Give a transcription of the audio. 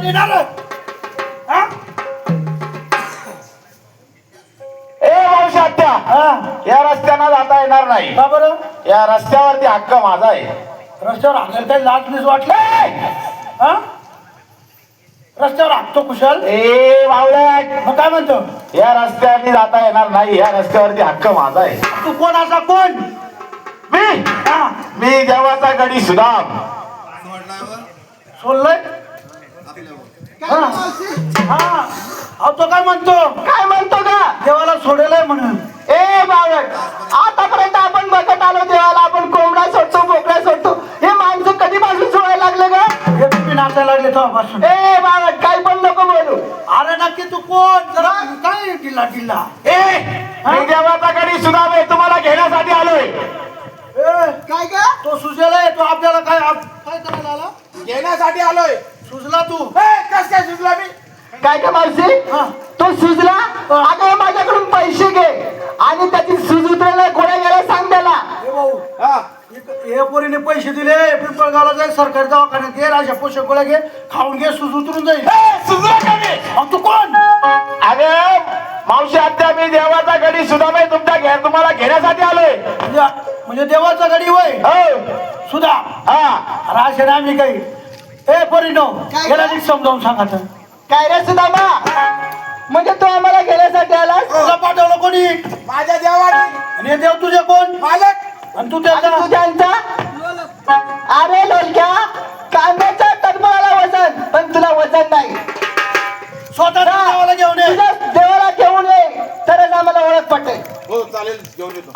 रस्त्यावर येणार हा? ए मावशात्या, या रस्त्यानं जाता येणार नाही. का बरं? या रस्त्यावरती हक्क माझा आहे. रस्त्यावर हाकायला काही लाज बीज वाटलं हा? रस्त्यावर हाकतो कुशाल? ए मावळ्या, मग काय म्हणतो? या रस्त्याने जाता येणार नाही. या रस्त्यावरती हक्क माझा आहे. तू कोण असा कोण? मी हा मी देवाचा गडी सुदाम. सोडलंय हा हा. अहो तो काय म्हणतो? काय म्हणतो का? देवाला सोडेलय म्हणून. ए बावट, आतापर्यंत आपण बघत आलो देवाला, आपण कोंबडा सोडतो, बोकड्या सोडतो. हे माणसं कधीपासून सोडायला लागले का? हे तुम्ही नाचायला लागले तेव्हापासून. ए बावट, काही पण नको बोलू. अरे नक्की तू कोण? जरा काय गिल्ला गिल्ला मी देवाचा गडी सुदाम आहे, तुम्हाला घेण्यासाठी आलोय. काय का? तो सुजला आहे. तो आपल्याला काय काय करायला आला? घेण्यासाठी आलोय. सुजला तू? कस काय सुजला मी? काय का मावशी, हा. तो सुजला? अगं माझ्याकडून पैसे घे आणि त्याची सूज उतरायला गोळ्या घ्यायला सांग त्याला. हे भाऊ हे पोरीने पैसे दिले. पिंपळगावला जाईल, सरकारी दवाखान्यात घे, अशा पोषक गोळ्या घे, खाऊन घे, सूज उतरून जाईल. सुजला का मी? मग तू कोण? अरे मावशी आत्या, मी देवाचा गडी सुदाम आहे, तुमच्या घर तुम्हाला घेण्यासाठी आलोय. म्हणजे देवाचा गडी होय हो सुधा. हा. राशन आम्ही काही ए पोरीनो गेला नीट समजावून सांगा तर. काय रे सुदामा, म्हणजे तो आम्हाला घेण्यासाठी आला? तुला पाठवलं कोणी? माझ्या देवाने. आणि हे देव तुझे कोण? मालक. आणि तू त्याचा? तुझ्यांचा? अरे लोलक्या, कांद्याच्या टरफळाला वजन, पण तुला वजन नाही. स्वतः देवाला घेऊन ये. तुझ्या देवाला घेऊन ये, तरच आम्हाला ओळख पटेल. हो चालेल, घेऊन येतो.